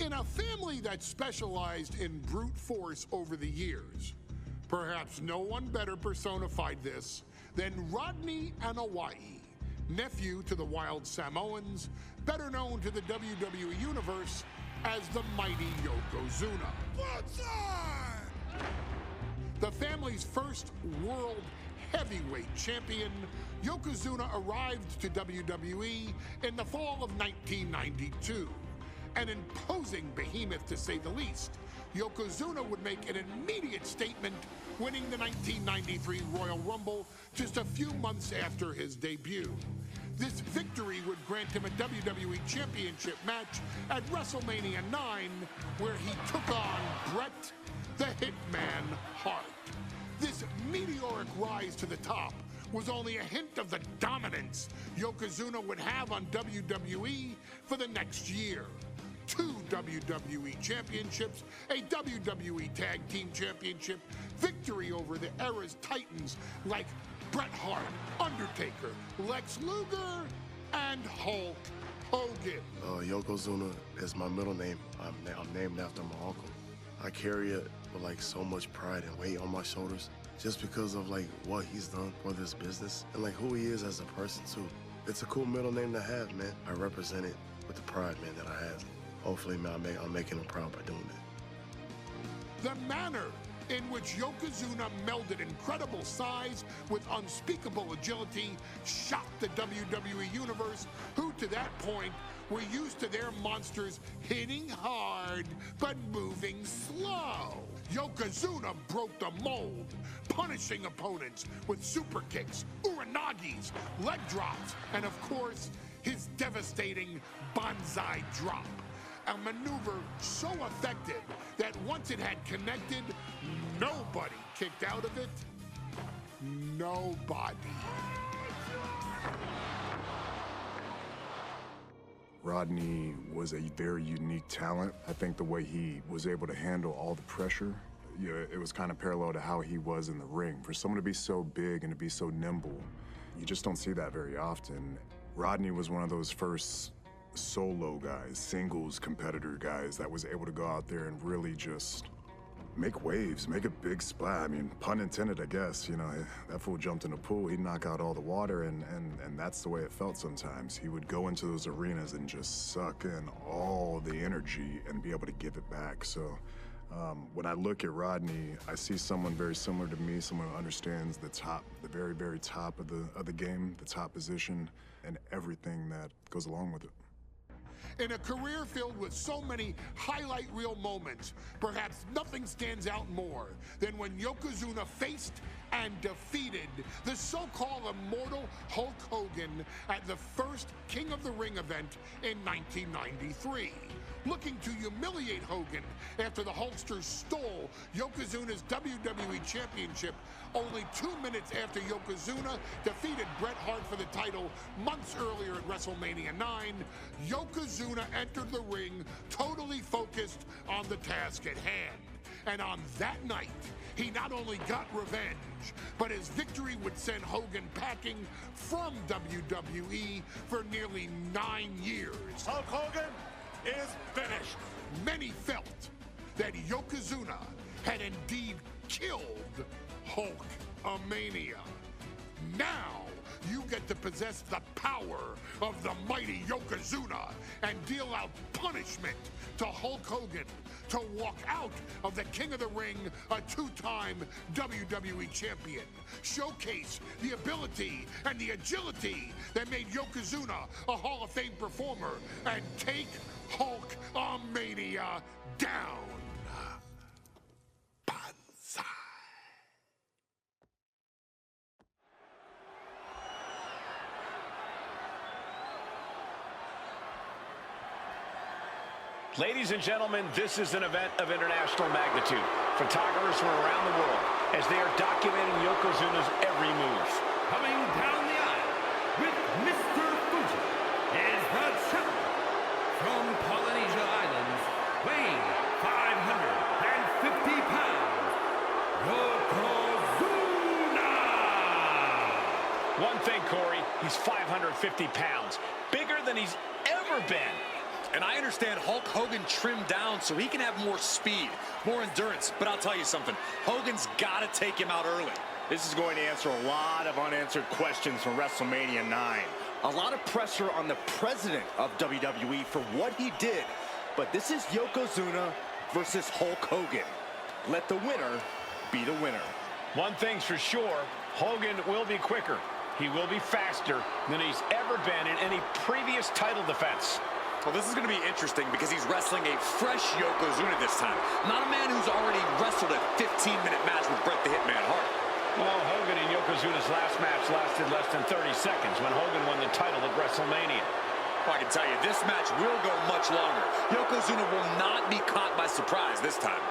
In a family that specialized in brute force over the years, perhaps no one better personified this than Rodney Anoa'i, nephew to the Wild Samoans, better known to the WWE Universe as the mighty Yokozuna. The family's first world heavyweight champion, Yokozuna arrived to WWE in the fall of 1992. An imposing behemoth, to say the least, Yokozuna would make an immediate statement, winning the 1993 Royal Rumble just a few months after his debut. This victory would grant him a WWE Championship match at WrestleMania 9, where he took on Bret the Hitman Hart. This meteoric rise to the top was only a hint of the dominance Yokozuna would have on WWE for the next year. 2 WWE championships, a WWE Tag Team Championship, victory over the era's titans like Bret Hart, Undertaker, Lex Luger, and Hulk Hogan. Yokozuna is my middle name. I'm named after my uncle. I carry it with like so much pride and weight on my shoulders just because of like what he's done for this business and like who he is as a person too. It's a cool middle name to have, man. I represent it with the pride, man, that I have. Hopefully, man, I'm making him proud by doing that. The manner in which Yokozuna melded incredible size with unspeakable agility shocked the WWE Universe, who to that point were used to their monsters hitting hard but moving slow. Yokozuna broke the mold, punishing opponents with super kicks, uranagis, leg drops, and of course, his devastating banzai drop. A maneuver so effective that once it had connected, nobody kicked out of it. Nobody. Rodney was a very unique talent. I think the way he was able to handle all the pressure, it was kind of parallel to how he was in the ring. For someone to be so big and to be so nimble, you just don't see that very often. Rodney was one of those first solo guys, singles competitor guys that was able to go out there and really just make waves, make a big splash. I mean, pun intended, I guess. You know, that fool jumped in the pool, he'd knock out all the water, and that's the way it felt sometimes. He would go into those arenas and just suck in all the energy and be able to give it back. So when I look at Rodney, I see someone very similar to me, someone who understands the top, the very, very top of the game, the top position, and everything that goes along with it. In a career filled with so many highlight reel moments, perhaps nothing stands out more than when Yokozuna faced and defeated the so-called immortal Hulk Hogan at the first King of the Ring event in 1993. Looking to humiliate Hogan after the Hulkster stole Yokozuna's WWE Championship only 2 minutes after Yokozuna defeated Bret Hart for the title months earlier at WrestleMania 9, Yokozuna entered the ring totally focused on the task at hand. And on that night, he not only got revenge, but his victory would send Hogan packing from WWE for nearly 9 years. Hulk Hogan is finished. Many felt that Yokozuna had indeed killed Hulkamania. Now, you get to possess the power of the mighty Yokozuna and deal out punishment to Hulk Hogan to walk out of the King of the Ring, a 2-time WWE champion. Showcase the ability and the agility that made Yokozuna a Hall of Fame performer and take Hulkamania down. Banzai. Ladies and gentlemen, this is an event of international magnitude. Photographers from around the world as they are documenting Yokozuna's every move. Coming down the aisle with Mr. Fuji is the champion from Polynesia Islands, weighing 550 pounds, Yokozuna! One thing, Corey, he's 550 pounds, bigger than he's ever been. And I understand Hulk Hogan trimmed down so he can have more speed, more endurance. But I'll tell you something, Hogan's got to take him out early. This is going to answer a lot of unanswered questions from WrestleMania 9. A lot of pressure on the president of WWE for what he did. But this is Yokozuna versus Hulk Hogan. Let the winner be the winner. One thing's for sure, Hogan will be quicker. He will be faster than he's ever been in any previous title defense. Well, this is going to be interesting because he's wrestling a fresh Yokozuna this time. Not a man who's already wrestled a 15-minute match with Bret the Hitman Hart. Well, Hogan and Yokozuna's last match lasted less than 30 seconds when Hogan won the title at WrestleMania. Well, I can tell you, this match will go much longer. Yokozuna will not be caught by surprise this time.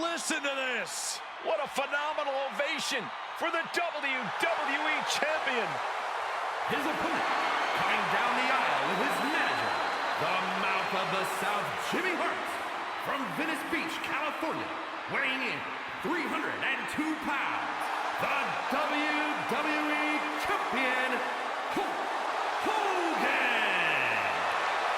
Listen to this! What a phenomenal ovation for the WWE Champion! His opponent, coming down the aisle with his manager, the Mouth of the South, Jimmy Hart, from Venice Beach, California, weighing in 302 pounds, the WWE Champion, Hulk Hogan!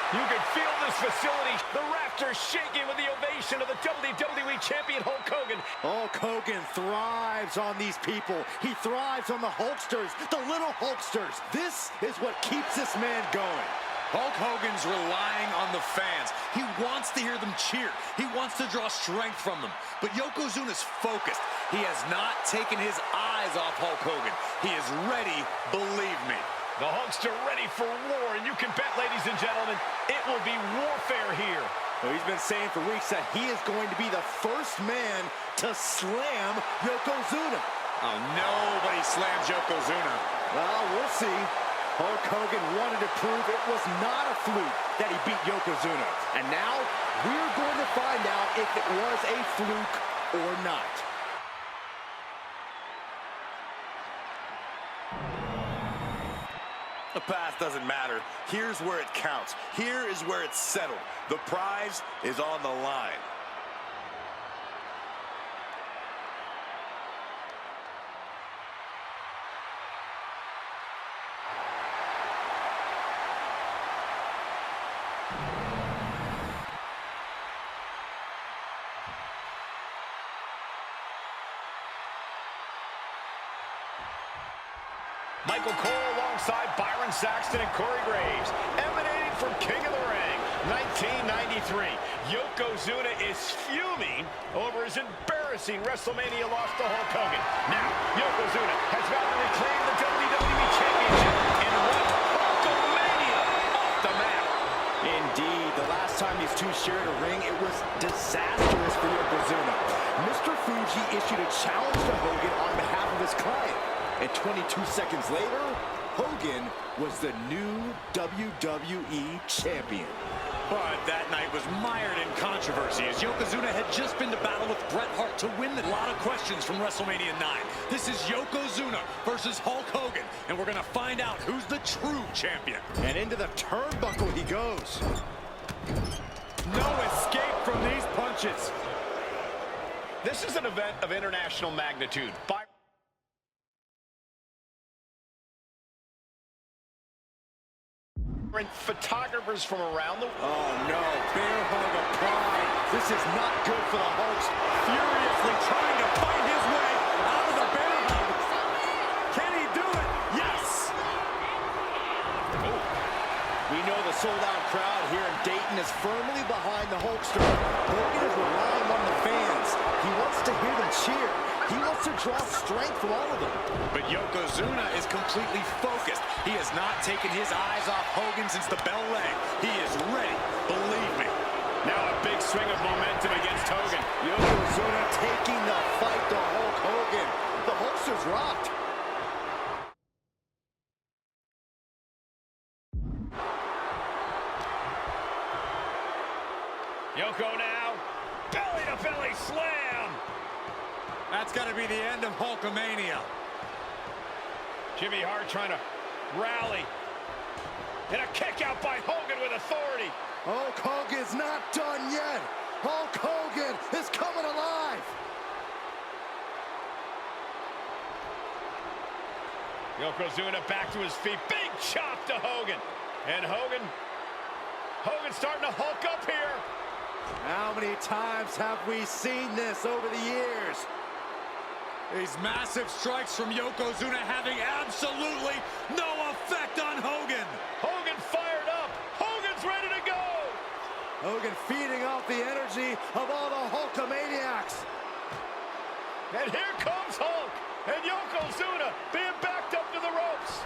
You can feel this facility, the rafters shaking with the ovation of the WWE Champion Hulk Hogan. Hulk Hogan thrives on these people. He thrives on the Hulksters, the little Hulksters. This is what keeps this man going. Hulk Hogan's relying on the fans. He wants to hear them cheer. He wants to draw strength from them. But Yokozuna's focused. He has not taken his eyes off Hulk Hogan. He is ready, believe me. The Hulkster ready for war, and you can bet, ladies and gentlemen, it will be warfare here. Well, he's been saying for weeks that he is going to be the first man to slam Yokozuna. Oh, nobody slams Yokozuna. Well, we'll see. Hulk Hogan wanted to prove it was not a fluke that he beat Yokozuna. And now, we're going to find out if it was a fluke or not. The past doesn't matter. Here's where it counts. Here is where it's settled. The prize is on the line. Michael Cole alongside Byron Saxton and Corey Graves, emanating from King of the Ring, 1993. Yokozuna is fuming over his embarrassing WrestleMania loss to Hulk Hogan. Now, Yokozuna has vowed to reclaim the WWE Championship and run Hulkamania off the map. Indeed, the last time these two shared a ring, it was disastrous for Yokozuna. Mr. Fuji issued a challenge to Hogan on behalf of his client. And 22 seconds later, Hogan was the new WWE Champion. But that night was mired in controversy as Yokozuna had just been to battle with Bret Hart to win a lot of questions from WrestleMania 9. This is Yokozuna versus Hulk Hogan, and we're going to find out who's the true champion. And into the turnbuckle he goes. No escape from these punches. This is an event of international magnitude. Photographers from around the world. Oh no, bear hug of pride. This is not good for the Hulks. Furiously trying to fight his way out of the bear hug. Can he do it? Yes! Oh. We know the sold-out crowd here in Dayton is firmly behind the Hulkster. Hogan is relying on the fans. He wants to hear them cheer. He wants to draw strength from all of them. But Yokozuna is completely focused. He has not taken his eyes off Hogan since the bell rang. He is ready, believe me. Now a big swing of momentum against Hogan. Yokozuna taking the fight to Hulk Hogan. The Hulkster's rocked. Yoko now, belly-to-belly slam. That's got to be the end of Hulkamania. Jimmy Hart trying to rally. And a kick out by Hogan with authority. Hulk Hogan's not done Yokozuna back to his feet. Big chop to Hogan. And Hogan's starting to Hulk up here. How many times have we seen this over the years? These massive strikes from Yokozuna having absolutely no effect on Hogan. Hogan fired up. Hogan's ready to go. Hogan feeding off the energy of all the Hulkamaniacs. And here comes Hulk. And Yokozuna being backed up to the ropes.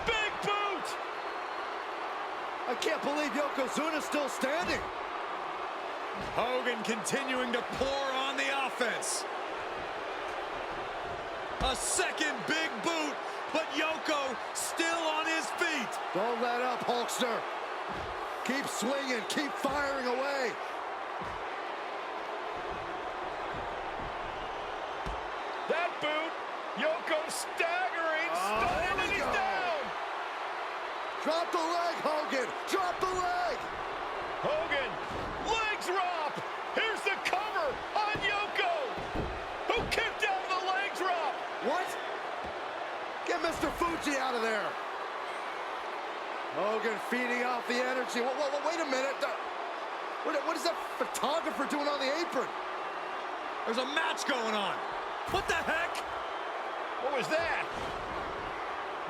Big boot. I can't believe Yokozuna's still standing. Hogan continuing to pour on the offense. A second big boot, but Yoko still on his feet. Don't let up, Hulkster. Keep swinging, keep firing away. That boot, Yoko staggering, stunning, and he's down. Drop the leg, Hogan, drop the leg. Hogan, leg drop. Here's the cover on Yoko, who kicked out of the leg drop. What? Get Mr. Fuji out of there. Hogan feeding off the energy. Wait a minute. What is that photographer doing on the apron? There's a match going on. What the heck? What was that?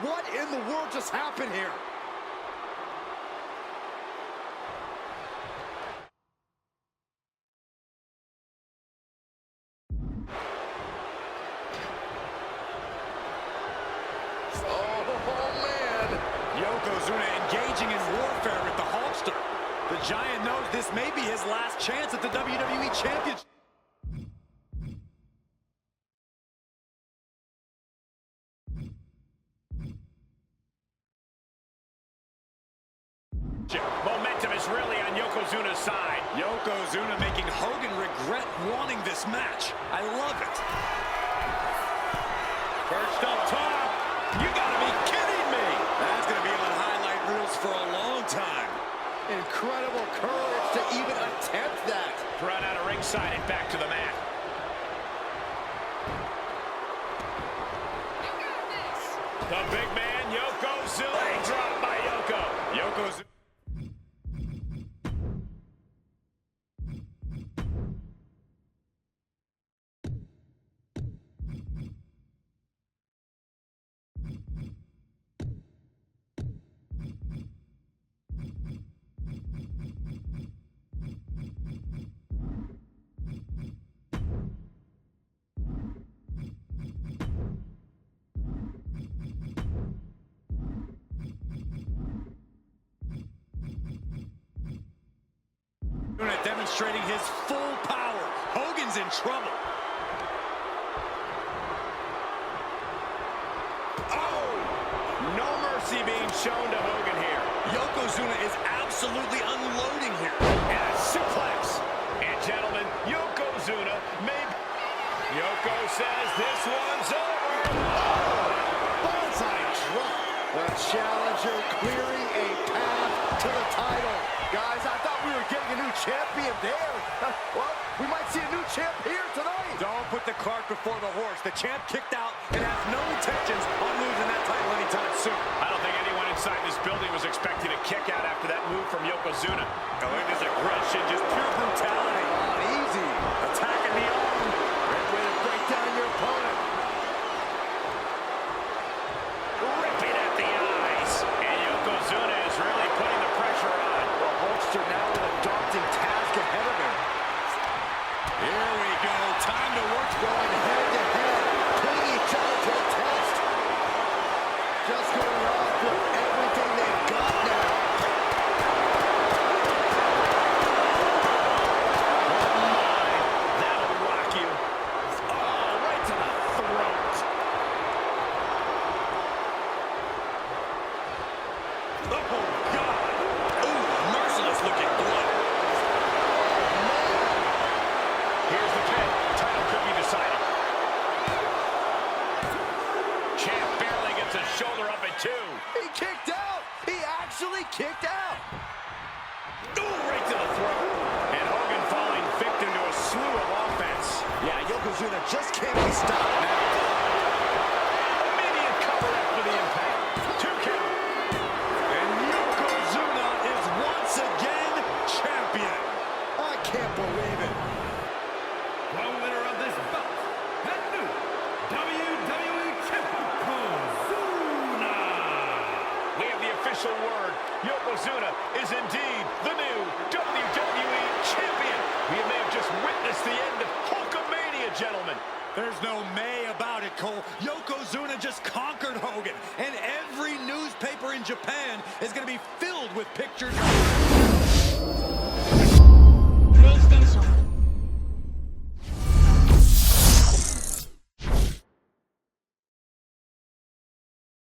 What in the world just happened here? Yokozuna engaging in warfare with the Hulkster. The Giant knows this may be his last chance at the WWE Championship. Momentum is really on Yokozuna's side. Yokozuna making Hogan regret wanting this match. I love it. Perched up top. You gotta be kidding me. That's gonna be on highlight reels for a long time. Incredible courage to even attempt that. Run out of ringside and back to the mat. The big man, Yokozuna. Leg drop by Yoko. Yokozuna. Demonstrating his full power. Hogan's in trouble. Oh! No mercy being shown to Hogan here. Yokozuna is absolutely unloading here. And a suplex. And gentlemen, Yokozuna may... Yoko says this one's over. Bonsai drop. The challenger clearing a path to the title. Guys, I thought we were getting a new champion there. Well, we might see a new champ here tonight. Don't put the cart before the horse. The champ kicked out and has no intentions on losing that title anytime soon. I don't think anyone inside this building was expecting a kick out after that move from Yokozuna. Oh, look at this aggression, just pure brutality. Easy. Attacking the arm. Great way to break down your opponent. Ripping at the eyes. And Yokozuna is really putting the pressure on. Hulkster now with a daunting task ahead of him. Here we go. Time to work. Going head to head. Putting each other to a test. Just going off with everything they've got now. Oh my. That'll rock you. Oh, right to the throat. Oh, God. Ooh, merciless looking blood. Here's the pin. Title could be decided. Champ barely gets a shoulder up at 2. He kicked out. He actually kicked out. Ooh, right to the throat. And Hogan falling victim to a slew of offense. Yeah, Yokozuna just can't be stopped now. Yokozuna is indeed the new WWE Champion. We may have just witnessed the end of Hulkamania, gentlemen. There's no may about it, Cole. Yokozuna just conquered Hogan, and every newspaper in Japan is going to be filled with pictures of